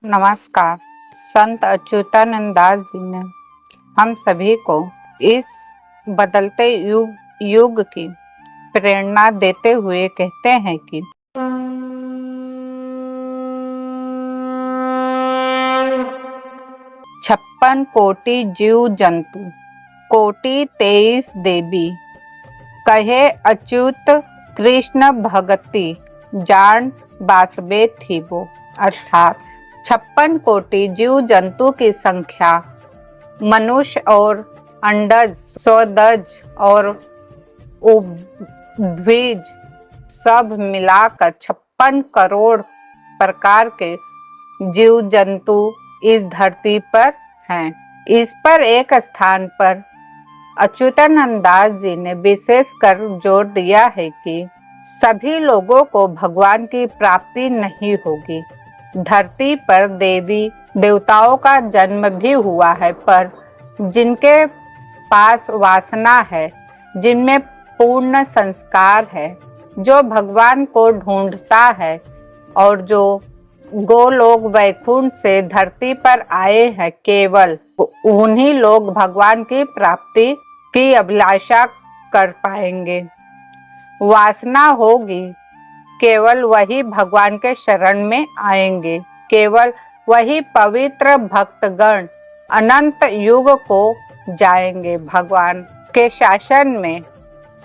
नमस्कार। संत अच्युतानंद दास जी ने हम सभी को इस बदलते युग की प्रेरणा देते हुए कहते हैं कि छप्पन कोटि जीव जंतु कोटि 23 देवी कहे अच्युत कृष्ण भगति जान बासबे थी वो। अर्थात 56 कोटि जीव जंतु की संख्या मनुष्य और अंडज, स्वदज और उद्भिज सब मिलाकर 56 करोड़ प्रकार के जीव जंतु इस धरती पर हैं। इस पर एक स्थान पर अच्युतानंद दास जी ने विशेष कर जोर दिया है कि सभी लोगों को भगवान की प्राप्ति नहीं होगी। धरती पर देवी देवताओं का जन्म भी हुआ है, पर जिनके पास वासना है, जिनमें पूर्ण संस्कार है, जो भगवान को ढूंढता है और जो गोलोक वैकुंठ से धरती पर आए हैं, केवल उन्हीं लोग भगवान की प्राप्ति की अभिलाषा कर पाएंगे। वासना होगी, केवल वही भगवान के शरण में आएंगे। केवल वही पवित्र भक्तगण अनंत युग को जाएंगे, भगवान के शासन में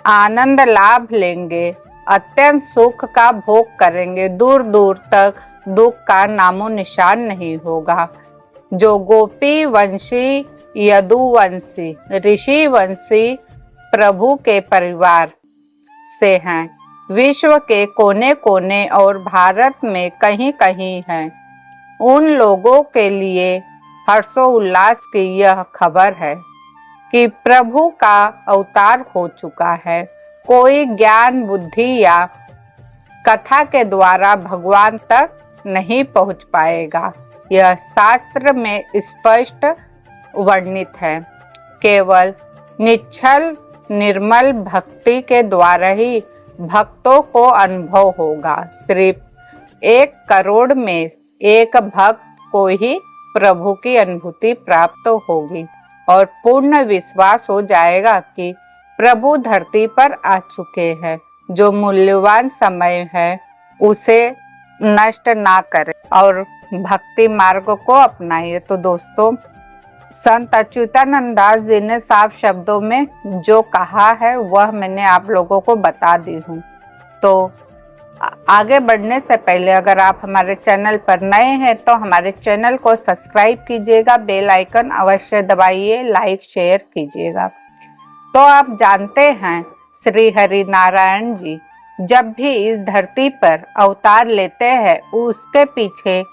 आनंद लाभ लेंगे, अत्यंत सुख का भोग करेंगे, दूर दूर तक दुख का नामो निशान नहीं होगा। जो गोपी वंशी, यदुवंशी, ऋषि वंशी प्रभु के परिवार से हैं, विश्व के कोने कोने और भारत में कहीं कहीं हैं, उन लोगों के लिए हर्षोल्लास की यह खबर है कि प्रभु का अवतार हो चुका है। कोई ज्ञान, बुद्धि या कथा के द्वारा भगवान तक नहीं पहुंच पाएगा। यह शास्त्र में स्पष्ट वर्णित है। केवल निश्चल निर्मल भक्ति के द्वारा ही भक्तों को अनुभव होगा। सिर्फ 1 करोड़ में 1 भक्त को ही प्रभु की अनुभूति प्राप्त होगी और पूर्ण विश्वास हो जाएगा कि प्रभु धरती पर आ चुके हैं। जो मूल्यवान समय है उसे नष्ट ना करें और भक्ति मार्ग को अपनाइए। तो दोस्तों, संत अच्युतानंद दास जी ने साफ शब्दों में जो कहा है वह मैंने आप लोगों को बता दी हूँ। तो आगे बढ़ने से पहले अगर आप हमारे चैनल पर नए हैं तो हमारे चैनल को सब्सक्राइब कीजिएगा, बेल आइकन अवश्य दबाइए, लाइक शेयर कीजिएगा। तो आप जानते हैं श्री हरि नारायण जी जब भी इस धरती पर अवतार लेते हैं उसके पीछे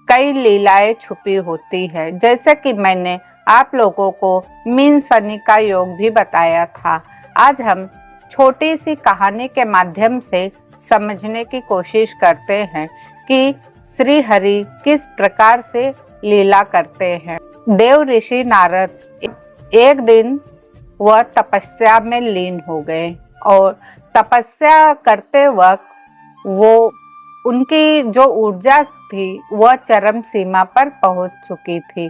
कई लीलाएं छुपी होती है। जैसे कि मैंने आप लोगों को मीन शनि का योग भी बताया था। आज हम छोटी सी कहानी के माध्यम से समझने की कोशिश करते हैं कि श्री हरि किस प्रकार से लीला करते हैं। देव ऋषि नारद एक दिन वह तपस्या में लीन हो गए और तपस्या करते वक्त वो उनकी जो ऊर्जा थी वह चरम सीमा पर पहुंच चुकी थी।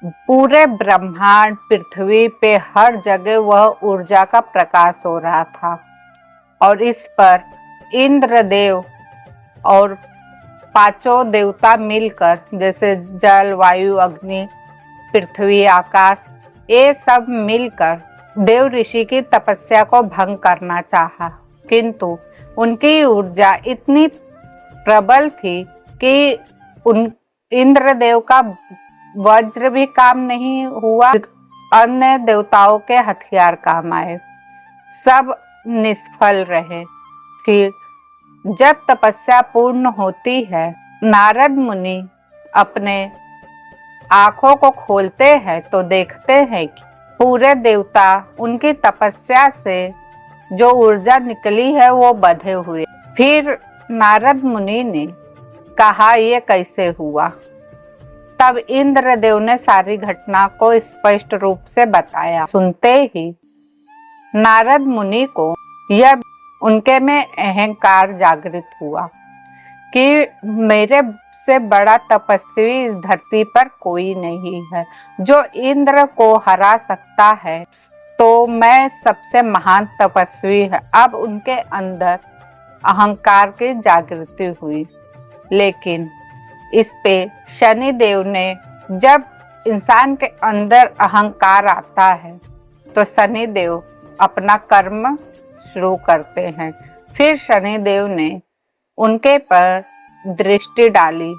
पूरे ब्रह्मांड, पृथ्वी पे हर जगह वह ऊर्जा का प्रकाश हो रहा था और इस पर इंद्रदेव और 5 देवता मिलकर, जैसे जल, वायु, अग्नि, पृथ्वी, आकाश, ये सब मिलकर देव ऋषि की तपस्या को भंग करना चाहा, किंतु उनकी ऊर्जा इतनी प्रबल थी कि उन इंद्रदेव का वज्र भी काम नहीं हुआ, अन्य देवताओं के हथियार काम आए, सब निष्फल रहे। फिर जब तपस्या पूर्ण होती है, नारद मुनि अपने आंखों को खोलते हैं तो देखते हैं कि पूरे देवता उनकी तपस्या से जो ऊर्जा निकली है वो बंधे हुए। फिर नारद मुनि ने कहा ये कैसे हुआ। तब इंद्रदेव ने सारी घटना को स्पष्ट रूप से बताया। सुनते ही नारद मुनि को यह उनके में अहंकार जागृत हुआ कि मेरे से बड़ा तपस्वी इस धरती पर कोई नहीं है। जो इंद्र को हरा सकता है तो मैं सबसे महान तपस्वी है। अब उनके अंदर अहंकार की जागृति हुई। लेकिन इस पे शनिदेव ने, जब इंसान के अंदर अहंकार आता है तो शनिदेव अपना कर्म शुरू करते हैं। फिर शनिदेव ने उनके पर दृष्टि डाली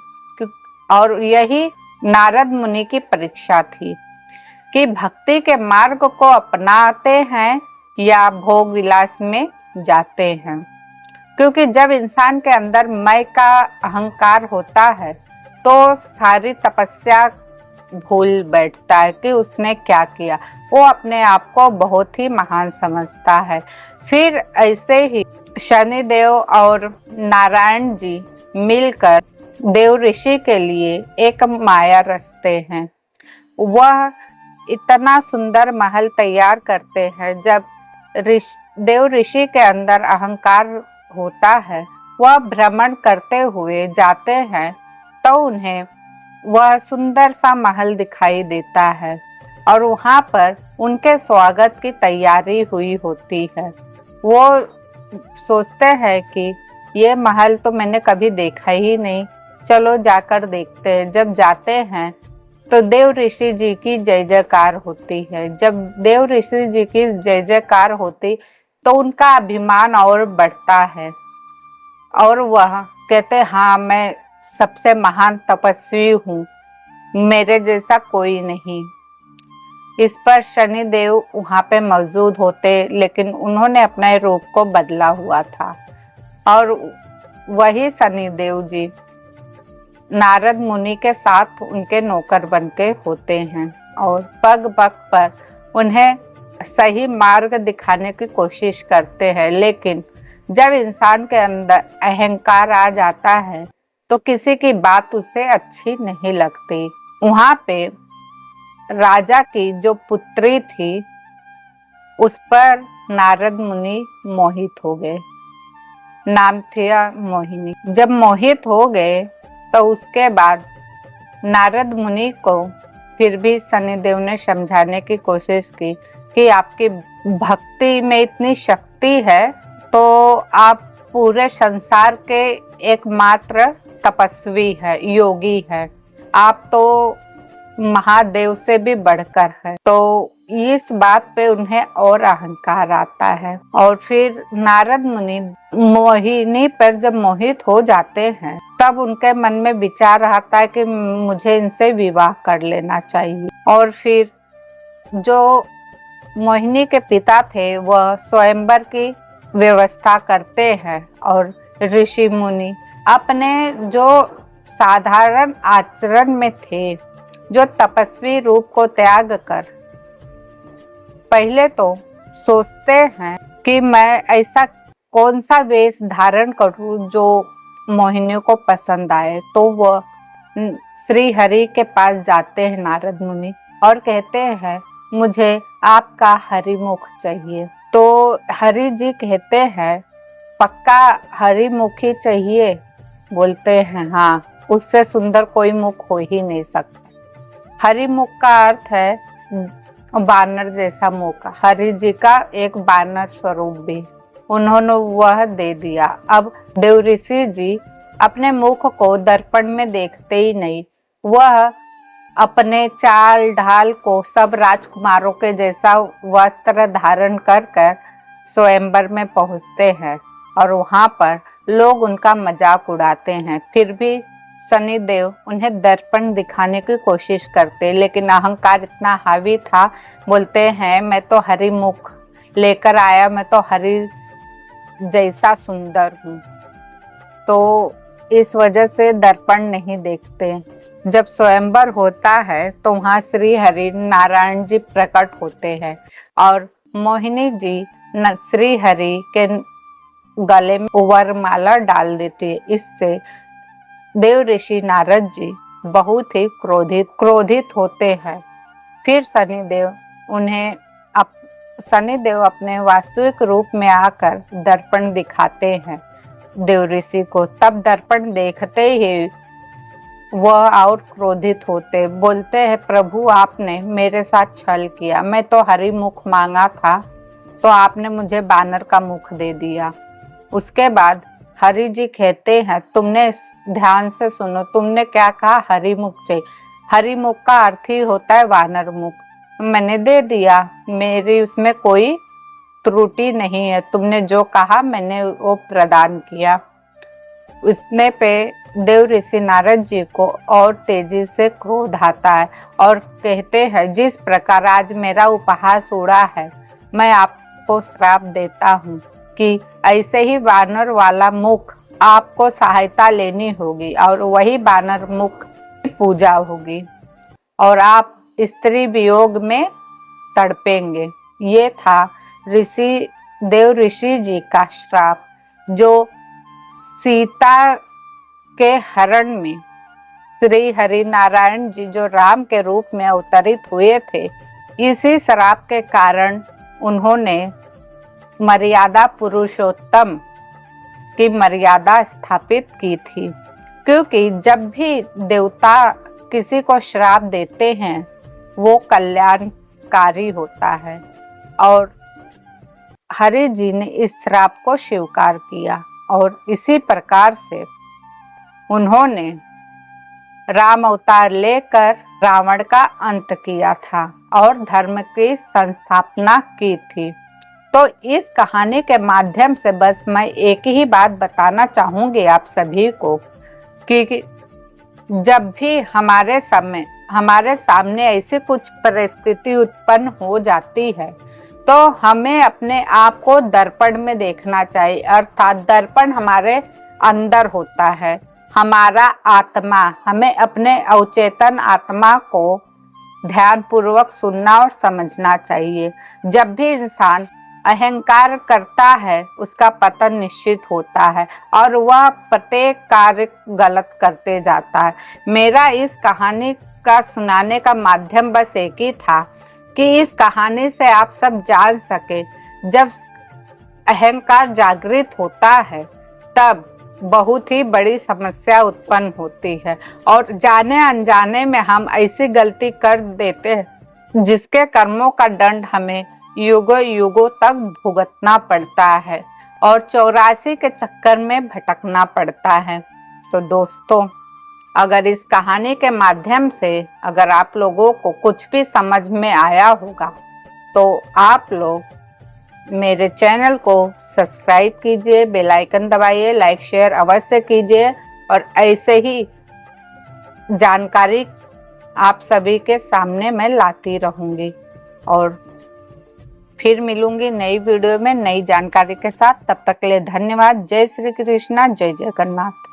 और यही नारद मुनि की परीक्षा थी कि भक्ति के मार्ग को अपनाते हैं या भोग विलास में जाते हैं। क्योंकि जब इंसान के अंदर मैं का अहंकार होता है तो सारी तपस्या भूल बैठता है कि उसने क्या किया। वो अपने आप को बहुत ही महान समझता है। फिर ऐसे ही शनिदेव और नारायण जी मिलकर देव ऋषि के लिए एक माया रचते हैं। वह इतना सुंदर महल तैयार करते हैं। जब देव ऋषि के अंदर अहंकार होता है, वह भ्रमण करते हुए जाते हैं तो उन्हें वह सुंदर सा महल दिखाई देता है और वहाँ पर उनके स्वागत की तैयारी हुई होती है। वो सोचते हैं कि ये महल तो मैंने कभी देखा ही नहीं, चलो जाकर देखते हैं। जब जाते हैं तो देव ऋषि जी की जय जयकार होती है। जब देव ऋषि जी की जय जयकार होती तो उनका अभिमान और बढ़ता है और वह कहते हाँ, मैं सबसे महान तपस्वी हूँ, मेरे जैसा कोई नहीं। इस पर शनिदेव वहाँ पे मौजूद होते, लेकिन उन्होंने अपने रूप को बदला हुआ था और वही शनिदेव जी नारद मुनि के साथ उनके नौकर बनके होते हैं और पग पग पर उन्हें सही मार्ग दिखाने की कोशिश करते हैं। लेकिन जब इंसान के अंदर अहंकार आ जाता है तो किसी की बात उसे अच्छी नहीं लगती। वहाँ पे राजा की जो पुत्री थी उस पर नारद मुनि मोहित हो गए। नाम था मोहिनी। जब मोहित हो गए तो उसके बाद नारद मुनि को फिर भी शनिदेव ने समझाने की कोशिश की कि आपकी भक्ति में इतनी शक्ति है तो आप पूरे संसार के एकमात्र तपस्वी है, योगी है, आप तो महादेव से भी बढ़कर है। तो इस बात पे उन्हें और अहंकार आता है और फिर नारद मुनि मोहिनी पर जब मोहित हो जाते हैं तब उनके मन में विचार आता है कि मुझे इनसे विवाह कर लेना चाहिए। और फिर जो मोहिनी के पिता थे वह स्वयंवर की व्यवस्था करते हैं और ऋषि मुनि अपने जो साधारण आचरण में थे, जो तपस्वी रूप को त्याग कर पहले तो सोचते हैं कि मैं ऐसा कौन सा वेश धारण करूं जो मोहिनी को पसंद आए। तो वह श्री हरि के पास जाते हैं नारद मुनि और कहते हैं मुझे आपका हरिमुख चाहिए। तो हरि जी कहते हैं पक्का हरिमुखी चाहिए? बोलते हैं हाँ, उससे सुंदर कोई मुख हो ही नहीं सकता। हरिमुख का अर्थ है बानर जैसा मुख। हरि जी का एक बानर स्वरूप भी उन्होंने वह दे दिया। अब देव ऋषि जी अपने मुख को दर्पण में देखते ही नहीं, वह अपने चाल ढाल को सब राजकुमारों के जैसा वस्त्र धारण कर कर स्वयंवर में पहुंचते हैं और वहां पर लोग उनका मजाक उड़ाते हैं। फिर भी शनिदेव उन्हें दर्पण दिखाने की कोशिश करते, लेकिन अहंकार इतना हावी था। बोलते हैं मैं तो हरि मुख लेकर आया, मैं तो हरि जैसा सुंदर हूँ। तो इस वजह से दर्पण नहीं देखते। जब स्वयंवर होता है तो वहाँ श्री हरि नारायण जी प्रकट होते हैं और मोहिनी जी श्री हरि के गले में वरमाला डाल देती है। इससे देव ऋषि नारद जी बहुत ही क्रोधित होते हैं। फिर शनिदेव अपने वास्तविक रूप में आकर दर्पण दिखाते हैं देवऋषि को। तब दर्पण देखते ही वह और क्रोधित होते, बोलते हैं प्रभु आपने मेरे साथ छल किया, मैं तो हरि मुख मांगा था तो आपने मुझे बानर का मुख दे दिया। उसके बाद हरि जी कहते हैं तुमने ध्यान से सुनो, तुमने क्या कहा, हरि मुख चाहिए। हरि मुख का अर्थ ही होता है वानर मुख। मैंने दे दिया, मेरी उसमें कोई त्रुटि नहीं है, तुमने जो कहा मैंने वो प्रदान किया। इतने पे देव ऋषि नारद जी को और तेजी से क्रोध आता है और कहते हैं जिस प्रकार आज मेरा उपहास उड़ा है, मैं आपको श्राप देता हूँ कि ऐसे ही वानर वाला मुख आपको सहायता लेनी होगी और वही वानर मुख की पूजा होगी और आप स्त्री वियोग में तड़पेंगे। ये था देव ऋषि जी का श्राप, जो सीता के हरण में श्री हरि नारायण जी जो राम के रूप में अवतरित हुए थे, इसी श्राप के कारण उन्होंने मर्यादा पुरुषोत्तम की मर्यादा स्थापित की थी। क्योंकि जब भी देवता किसी को श्राप देते हैं वो कल्याणकारी होता है और हरि जी ने इस श्राप को स्वीकार किया और इसी प्रकार से उन्होंने राम अवतार लेकर रावण का अंत किया था और धर्म की संस्थापना की थी। तो इस कहानी के माध्यम से बस मैं एक ही बात बताना चाहूंगी आप सभी को कि जब भी हमारे सामने ऐसी कुछ परिस्थिति उत्पन्न हो जाती है तो हमें अपने आप को दर्पण में देखना चाहिए। अर्थात दर्पण हमारे अंदर होता है, हमारा आत्मा, हमें अपने अवचेतन आत्मा को ध्यान पूर्वक सुनना और समझना चाहिए। जब भी इंसान अहंकार करता है उसका पतन निश्चित होता है और वह प्रत्येक कार्य गलत करते जाता है। मेरा इस कहानी का सुनाने का माध्यम बस एक ही था कि इस कहानी से आप सब जान सके, जब अहंकार जागृत होता है तब बहुत ही बड़ी समस्या उत्पन्न होती है और जाने अनजाने में हम ऐसी गलती कर देते हैं जिसके कर्मों का दंड हमें युगों युगों तक भुगतना पड़ता है और 84 के चक्कर में भटकना पड़ता है। तो दोस्तों, अगर इस कहानी के माध्यम से अगर आप लोगों को कुछ भी समझ में आया होगा तो आप लोग मेरे चैनल को सब्सक्राइब कीजिए, बेल आइकन दबाइए, लाइक शेयर अवश्य कीजिए और ऐसे ही जानकारी आप सभी के सामने मैं लाती रहूंगी और फिर मिलूंगी नई वीडियो में नई जानकारी के साथ। तब तक के लिए धन्यवाद। जय श्री कृष्णा, जय जगन्नाथ।